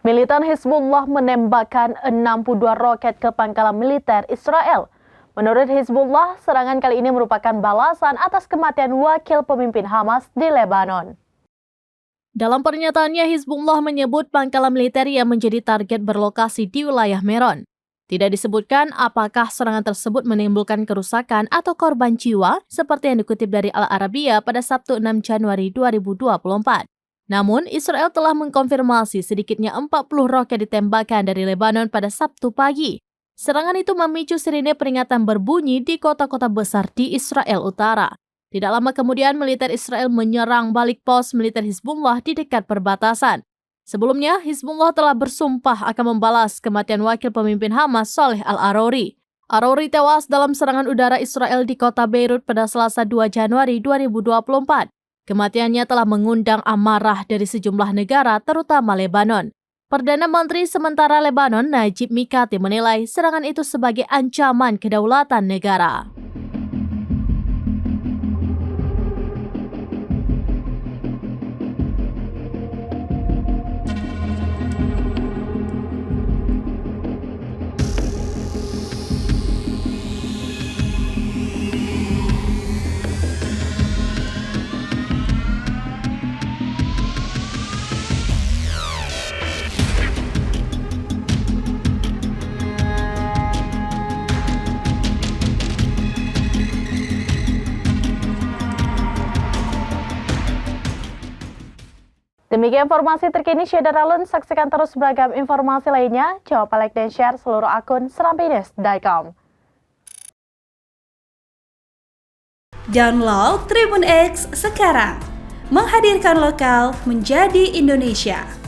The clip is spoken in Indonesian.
Militan Hizbullah menembakkan 62 roket ke pangkalan militer Israel. Menurut Hizbullah, serangan kali ini merupakan balasan atas kematian wakil pemimpin Hamas di Lebanon. Dalam pernyataannya, Hizbullah menyebut pangkalan militer yang menjadi target berlokasi di wilayah Meron. Tidak disebutkan apakah serangan tersebut menimbulkan kerusakan atau korban jiwa seperti yang dikutip dari Al Arabiya pada Sabtu 6 Januari 2024. Namun, Israel telah mengkonfirmasi sedikitnya 40 roket ditembakkan dari Lebanon pada Sabtu pagi. Serangan itu memicu sirine peringatan berbunyi di kota-kota besar di Israel Utara. Tidak lama kemudian, militer Israel menyerang balik pos militer Hizbullah di dekat perbatasan. Sebelumnya, Hizbullah telah bersumpah akan membalas kematian wakil pemimpin Hamas, Saleh Al-Arouri. Arouri tewas dalam serangan udara Israel di kota Beirut pada Selasa 2 Januari 2024. Kematiannya telah mengundang amarah dari sejumlah negara, terutama Lebanon. Perdana Menteri sementara Lebanon, Najib Mikati, menilai serangan itu sebagai ancaman kedaulatan negara. Demikian informasi terkini Syederalun. Saksikan terus beragam informasi lainnya. Jangan lupa like dan share seluruh akun serampines.com. Download Tribun X sekarang. Menghadirkan lokal menjadi Indonesia.